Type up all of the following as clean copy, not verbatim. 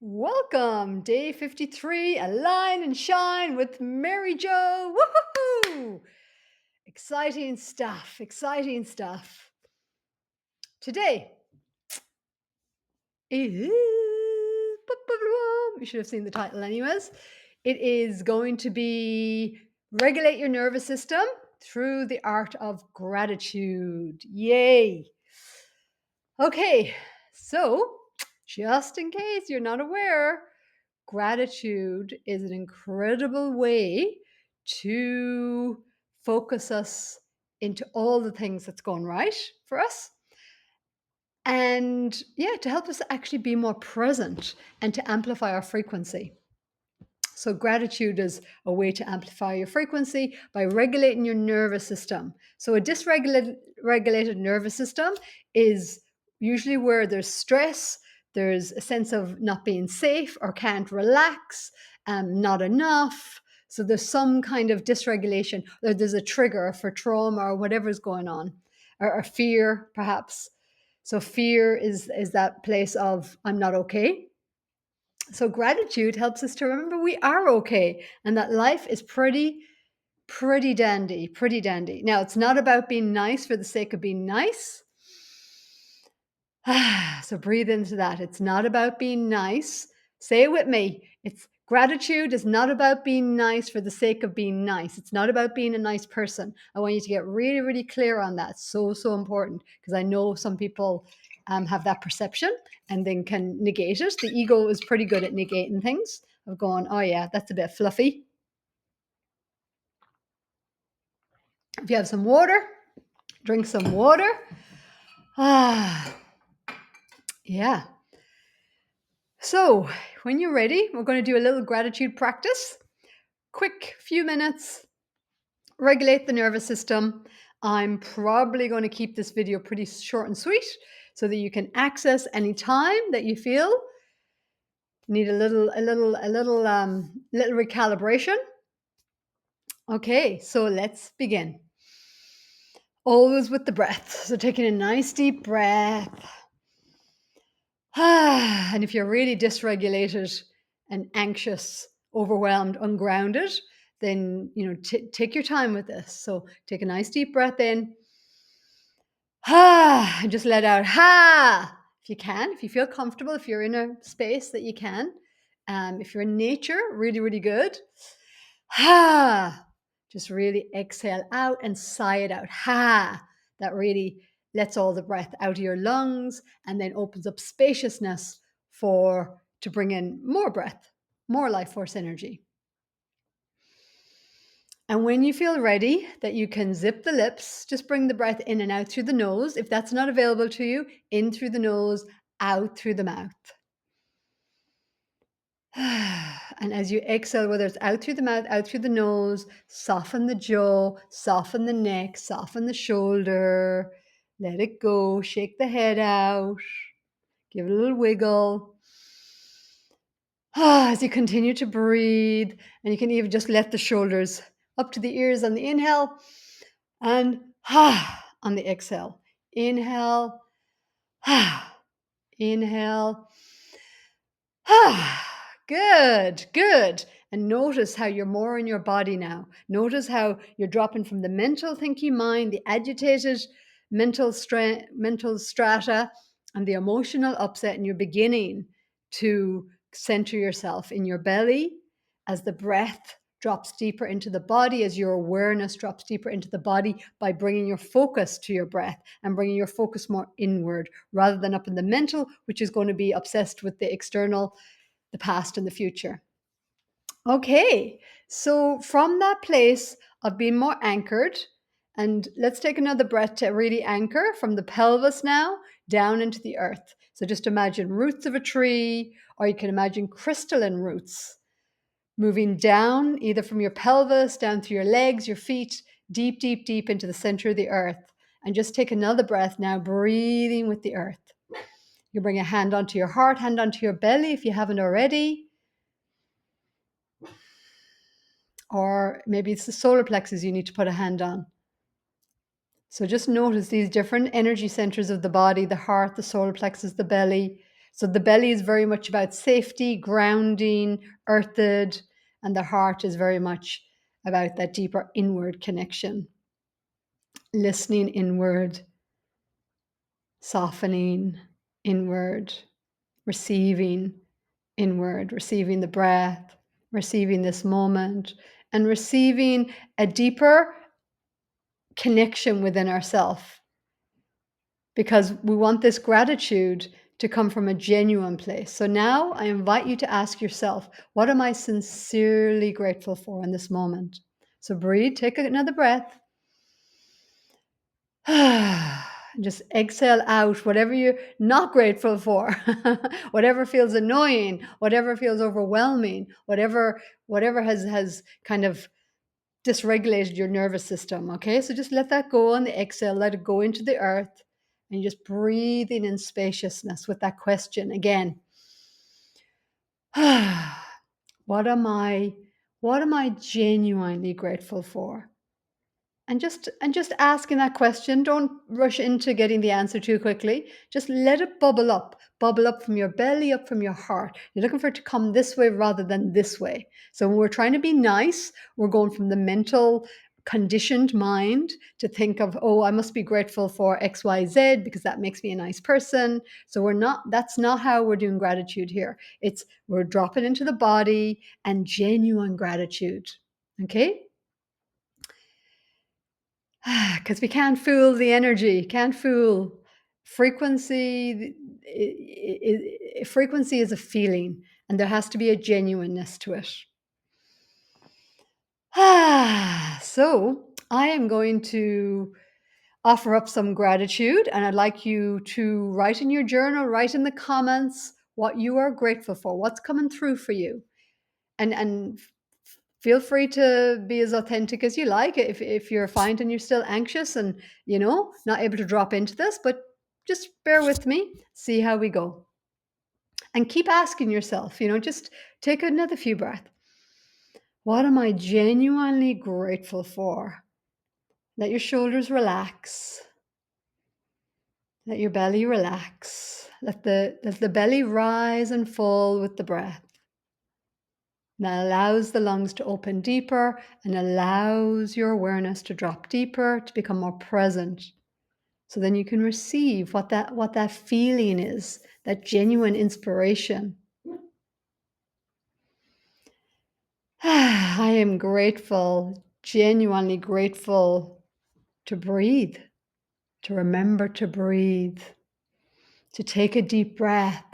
Welcome, day 53, Align and Shine with Mary Jo. Woohoo! Exciting stuff, exciting stuff. Today is, you should have seen the title anyways. It is going to be Regulate Your Nervous System Through the Art of Gratitude. Yay! Okay, so just in case you're not aware, gratitude is an incredible way to focus us into all the things that's going right for us. And yeah, to help us actually be more present and to amplify our frequency. So, gratitude is a way to amplify your frequency by regulating your nervous system. So, a dysregulated nervous system is usually where there's stress, there's a sense of not being safe or can't relax, not enough. So, there's some kind of dysregulation, or there's a trigger for trauma or whatever's going on, or fear, perhaps. So, fear is that place of, I'm not okay. So gratitude helps us to remember we are okay and that life is pretty dandy, pretty dandy. Now, it's not about being nice for the sake of being nice. So breathe into that. It's not about being nice. Say it with me. It's gratitude is not about being nice for the sake of being nice. It's not about being a nice person. I want you to get really, really clear on that. So important, because I know some people have that perception and then can negate it. The ego is pretty good at negating things, of going, oh yeah, that's a bit fluffy. If you have some water, drink some water. Yeah. So when you're ready, we're going to do a little gratitude practice. Quick few minutes, regulate the nervous system. I'm probably going to keep this video pretty short and sweet so that you can access any time that you feel need a little recalibration. Okay, so let's begin. Always with the breath. So taking a nice deep breath. And if you're really dysregulated and anxious, overwhelmed, ungrounded, then take your time with this. So take a nice deep breath in, and just let out, if you can, if you feel comfortable, if you're in a space that you can. If you're in nature, really, really good. Just really exhale out and sigh it out. That really lets all the breath out of your lungs and then opens up spaciousness to bring in more breath, more life force energy. And when you feel ready that you can zip the lips, just bring the breath in and out through the nose. If that's not available to you, in through the nose, out through the mouth. And as you exhale, whether it's out through the mouth, out through the nose, soften the jaw, soften the neck, soften the shoulder, let it go, shake the head out, give it a little wiggle. As you continue to breathe, and you can even just let the shoulders up to the ears on the inhale and on the exhale. Inhale, inhale. Good. And notice how you're more in your body now. Notice how you're dropping from the mental thinking mind, the agitated mental strata, and the emotional upset, and you're beginning to center yourself in your belly as the breath drops deeper into the body, as your awareness drops deeper into the body by bringing your focus to your breath and bringing your focus more inward rather than up in the mental, which is going to be obsessed with the external, the past and the future. Okay, so from that place of being more anchored, and let's take another breath to really anchor from the pelvis now down into the earth. So just imagine roots of a tree, or you can imagine crystalline roots moving down either from your pelvis, down through your legs, your feet, deep, deep, deep into the center of the earth. And just take another breath now, breathing with the earth. You bring a hand onto your heart, hand onto your belly if you haven't already. Or maybe it's the solar plexus you need to put a hand on. So just notice these different energy centers of the body, the heart, the solar plexus, the belly. So the belly is very much about safety, grounding, earthed, and the heart is very much about that deeper inward connection, listening inward, softening inward, receiving inward, receiving the breath, receiving this moment, and receiving a deeper connection within ourselves, because we want this gratitude to come from a genuine place. So now I invite you to ask yourself, what am I sincerely grateful for in this moment? So breathe, take another breath. Just exhale out whatever you're not grateful for, whatever feels annoying, whatever feels overwhelming, whatever has kind of dysregulated your nervous system. Okay, so just let that go on the exhale, let it go into the earth, and just breathing in spaciousness with that question again. What am I genuinely grateful for? And just asking that question. Don't rush into getting the answer too quickly. Just let it bubble up from your belly, up from your heart. You're looking for it to come this way rather than this way. So when we're trying to be nice, we're going from the mental conditioned mind to think of, oh, I must be grateful for XYZ because that makes me a nice person. So that's not how we're doing gratitude here. We're dropping into the body and genuine gratitude. Okay? Because we can't fool the energy, can't fool frequency. Frequency is a feeling, and there has to be a genuineness to it. So I am going to offer up some gratitude, and I'd like you to write in your journal, write in the comments what you are grateful for, what's coming through for you, and feel free to be as authentic as you like. If you're finding you're still anxious and not able to drop into this, but just bear with me, see how we go, and keep asking yourself, just take another few breaths. What am I genuinely grateful for? Let your shoulders relax. Let your belly relax. Let the belly rise and fall with the breath. That allows the lungs to open deeper and allows your awareness to drop deeper, to become more present. So then you can receive what that feeling is, that genuine inspiration. I am grateful, genuinely grateful to breathe, to remember to breathe, to take a deep breath.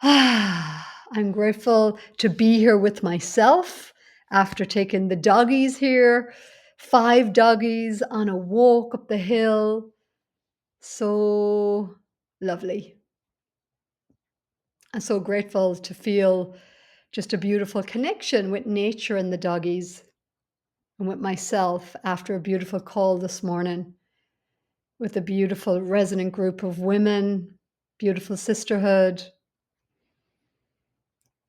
I'm grateful to be here with myself after taking the doggies here, 5 doggies on a walk up the hill. So lovely. I'm so grateful to feel just a beautiful connection with nature and the doggies and with myself after a beautiful call this morning with a beautiful resonant group of women, beautiful sisterhood.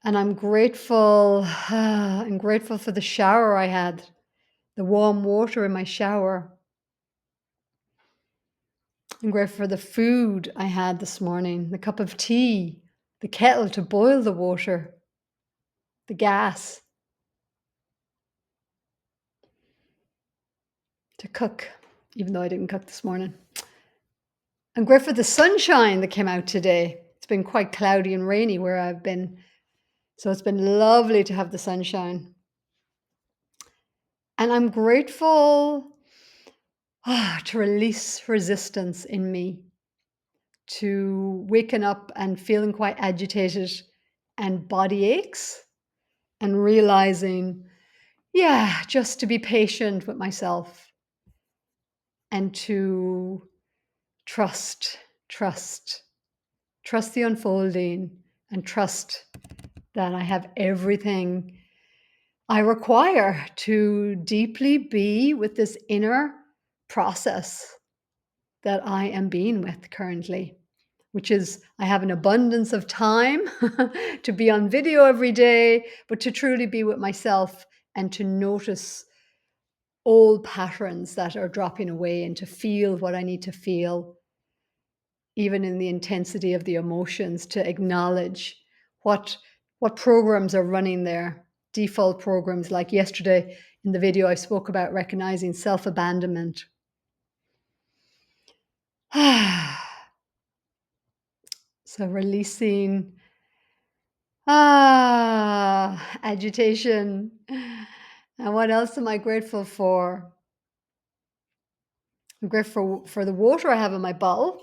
And I'm grateful for the shower I had, the warm water in my shower. I'm grateful for the food I had this morning, the cup of tea, the kettle to boil the water, the gas to cook, even though I didn't cook this morning. I'm grateful for the sunshine that came out today. It's been quite cloudy and rainy where I've been, so it's been lovely to have the sunshine. And I'm grateful to release resistance in me, to waking up and feeling quite agitated and body aches and realizing, just to be patient with myself and to trust the unfolding and trust that I have everything I require to deeply be with this inner process that I am being with currently, which is I have an abundance of time to be on video every day, but to truly be with myself and to notice old patterns that are dropping away and to feel what I need to feel even in the intensity of the emotions, to acknowledge what what programs are running there. Default programs, like yesterday in the video I spoke about recognizing self-abandonment. So releasing agitation. And what else am I grateful for? I'm grateful for the water I have in my bowl.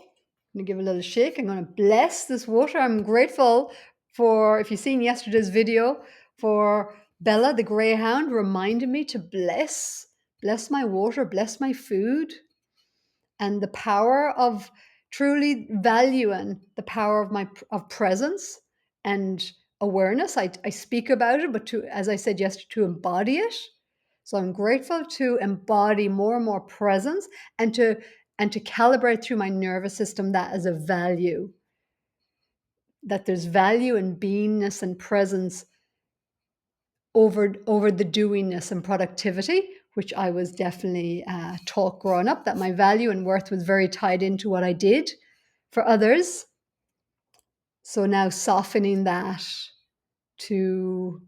I'm going to give a little shake. I'm going to bless this water. I'm grateful for, if you've seen yesterday's video, for Bella, the greyhound, reminded me to bless my water, bless my food, and the power of truly valuing the power of of presence and awareness. I speak about it, but to, as I said yesterday, to embody it. So I'm grateful to embody more and more presence, and to calibrate through my nervous system that as a value, that there's value in beingness and presence over the doingness and productivity, which I was definitely taught growing up, that my value and worth was very tied into what I did for others. So now softening that to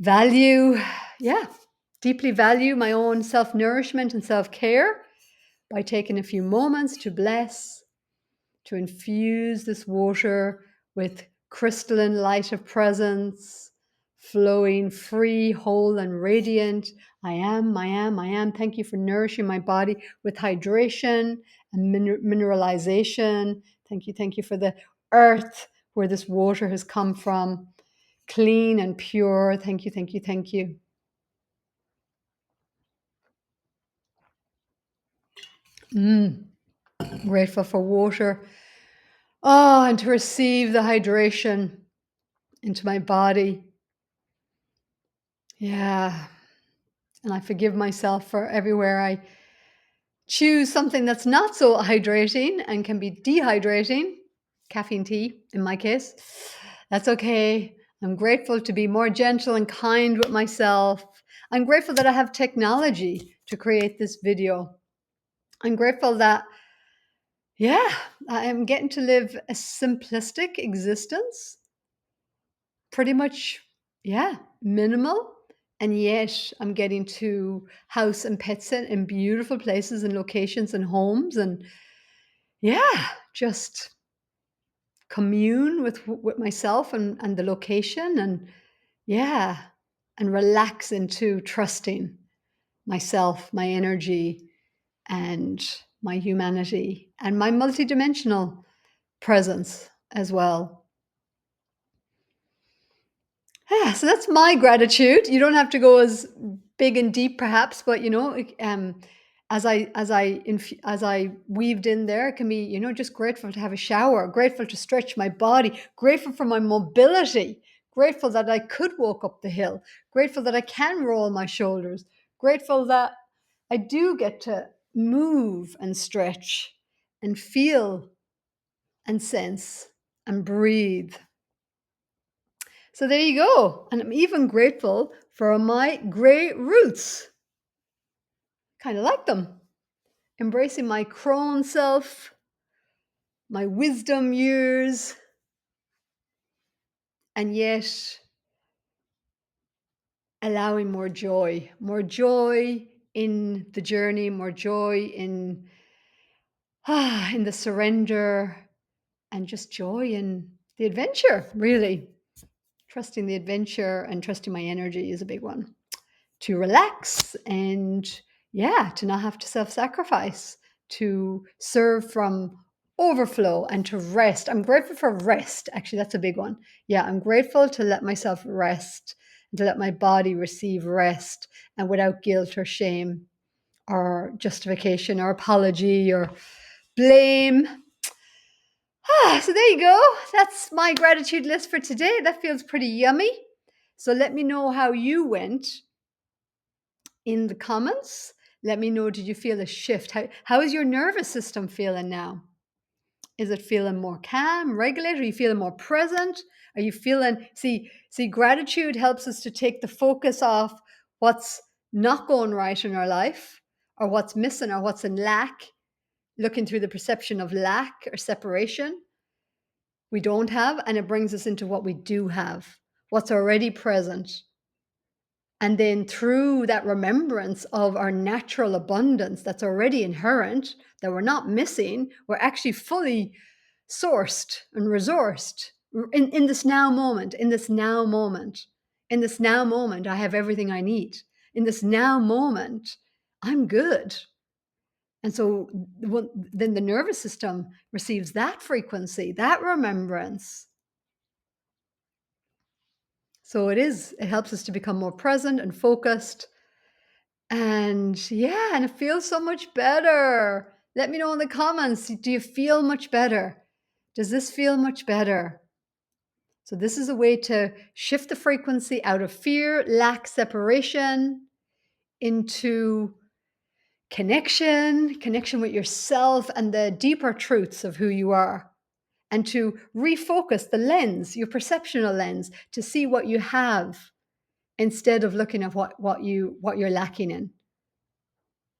value, yeah, deeply value my own self-nourishment and self-care by taking a few moments to bless, to infuse this water with crystalline light of presence, flowing free, whole, and radiant. I am, I am, I am. Thank you for nourishing my body with hydration and mineralization. Thank you for the earth where this water has come from, clean and pure. Thank you, thank you, thank you. Grateful for water. Oh, and to receive the hydration into my body. Yeah. And I forgive myself for everywhere I choose something that's not so hydrating and can be dehydrating, caffeine tea in my case. That's okay. I'm grateful to be more gentle and kind with myself. I'm grateful that I have technology to create this video. I'm grateful that, yeah, I am getting to live a simplistic existence, pretty much, yeah, minimal. And yet I'm getting to house and pet sit in beautiful places and locations and homes, and yeah, just commune with myself and the location, and yeah, and relax into trusting myself, my energy, and my humanity, and my multidimensional presence as well. Yeah, so that's my gratitude. You don't have to go as big and deep, perhaps, but as I weaved in there, it can be, just grateful to have a shower, grateful to stretch my body, grateful for my mobility, grateful that I could walk up the hill, grateful that I can roll my shoulders, grateful that I do get to move and stretch and feel and sense and breathe. So there you go. And I'm even grateful for my gray roots. Kind of like them. Embracing my crone self, my wisdom years, and yet allowing more joy in the journey, more joy in the surrender, and just joy in the adventure, really. Trusting the adventure and trusting my energy is a big one. To relax and, yeah, to not have to self-sacrifice, to serve from overflow, and to rest. I'm grateful for rest. Actually, that's a big one. Yeah, I'm grateful to let myself rest and to let my body receive rest, and without guilt or shame or justification or apology or blame. So there you go. That's my gratitude list for today. That feels pretty yummy. So let me know how you went in the comments. Let me know, did you feel a shift? How is your nervous system feeling now? Is it feeling more calm, regulated? Are you feeling more present? Are you feeling, see, gratitude helps us to take the focus off what's not going right in our life, or what's missing, or what's in lack, looking through the perception of lack or separation we don't have, and it brings us into what we do have, what's already present. And then through that remembrance of our natural abundance that's already inherent, that we're not missing, we're actually fully sourced and resourced in this now moment, in this now moment. In this now moment, I have everything I need. In this now moment, I'm good. And so then the nervous system receives that frequency, that remembrance. So it helps us to become more present and focused. And yeah, and it feels so much better. Let me know in the comments. Do you feel much better? Does this feel much better? So this is a way to shift the frequency out of fear, lack, separation into connection with yourself and the deeper truths of who you are. And to refocus the lens, your perceptional lens, to see what you have instead of looking at what you're lacking in.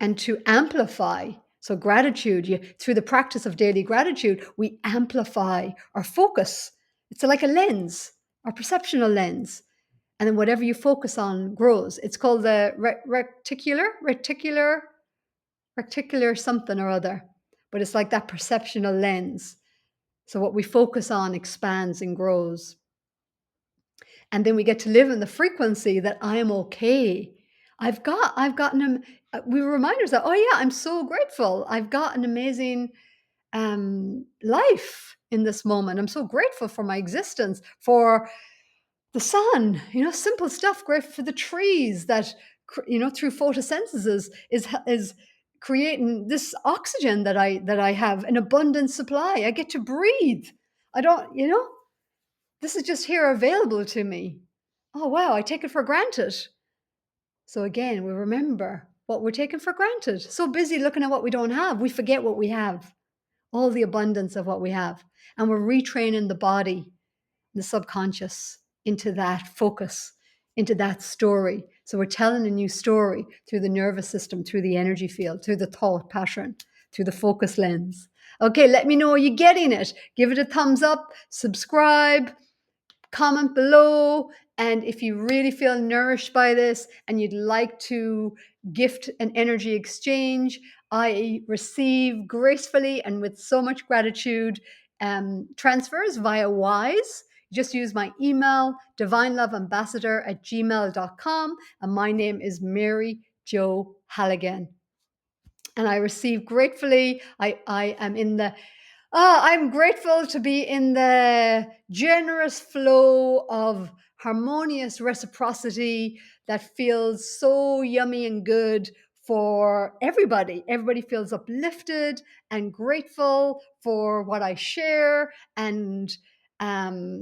And to amplify. So gratitude, through the practice of daily gratitude, we amplify our focus. It's like a lens, our perceptional lens. And then whatever you focus on grows. It's called the reticular something or other. But it's like that perceptional lens. So what we focus on expands and grows. And then we get to live in the frequency that I am okay. I've gotten them. We remind ourselves, oh yeah, I'm so grateful. I've got an amazing life in this moment. I'm so grateful for my existence, for the sun, simple stuff. Grateful for the trees that, through photosynthesis is creating this oxygen that I have an abundant supply. I get to breathe. I don't, this is just here available to me. Oh, wow, I take it for granted. So again, we remember what we're taking for granted. So busy looking at what we don't have, we forget what we have, all the abundance of what we have. And we're retraining the body, the subconscious, into that focus, into that story. So we're telling a new story through the nervous system, through the energy field, through the thought pattern, through the focus lens. Okay, let me know, are you getting it? Give it a thumbs up, subscribe, comment below. And if you really feel nourished by this and you'd like to gift an energy exchange, I receive gracefully and with so much gratitude transfers via Wise. Just use my email, divineloveambassador@gmail.com. And my name is Mary Jo Halligan. And I receive gratefully. I am in the I'm grateful to be in the generous flow of harmonious reciprocity that feels so yummy and good for everybody. Everybody feels uplifted and grateful for what I share, and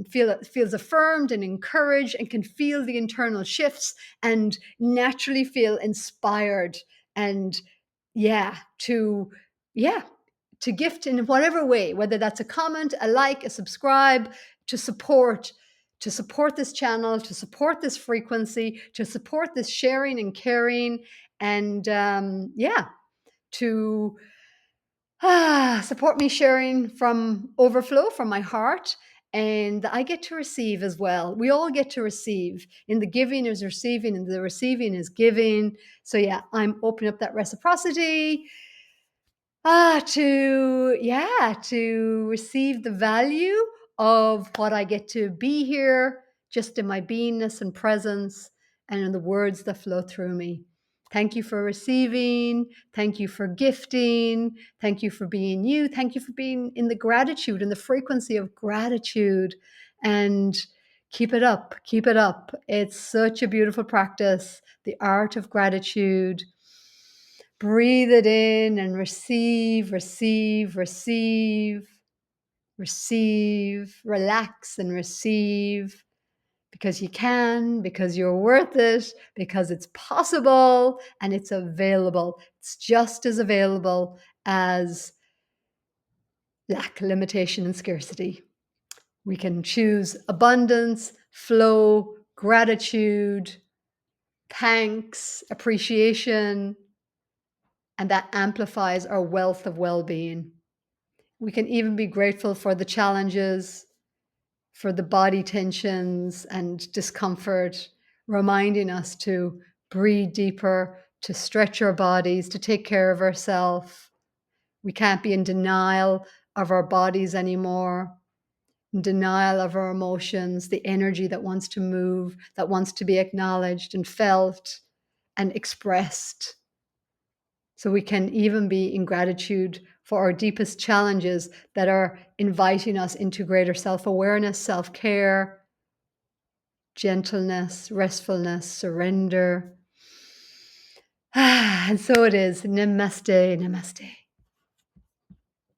feels affirmed and encouraged, and can feel the internal shifts and naturally feel inspired and to yeah to gift in whatever way, whether that's a comment, a like, a subscribe, to support this channel, to support this frequency, to support this sharing and caring, and to support me sharing from overflow from my heart. And I get to receive as well. We all get to receive. In the giving is receiving, and the receiving is giving. So yeah, I'm opening up that reciprocity to receive the value of what I get to be here, just in my beingness and presence, and in the words that flow through me. Thank you for receiving. Thank you for gifting. Thank you for being you. Thank you for being in the gratitude and the frequency of gratitude. And keep it up. Keep it up. It's such a beautiful practice, the art of gratitude. Breathe it in and receive, receive, receive, receive, relax and receive, because you can, because you're worth it, because it's possible and it's available. It's just as available as lack, limitation, and scarcity. We can choose abundance, flow, gratitude, thanks, appreciation, and that amplifies our wealth of well being. We can even be grateful for the challenges, for the body tensions and discomfort, reminding us to breathe deeper, to stretch our bodies, to take care of ourselves. We can't be in denial of our bodies anymore, in denial of our emotions, the energy that wants to move, that wants to be acknowledged and felt and expressed. So we can even be in gratitude for our deepest challenges that are inviting us into greater self awareness, self care, gentleness, restfulness, surrender. And so it is. Namaste, namaste.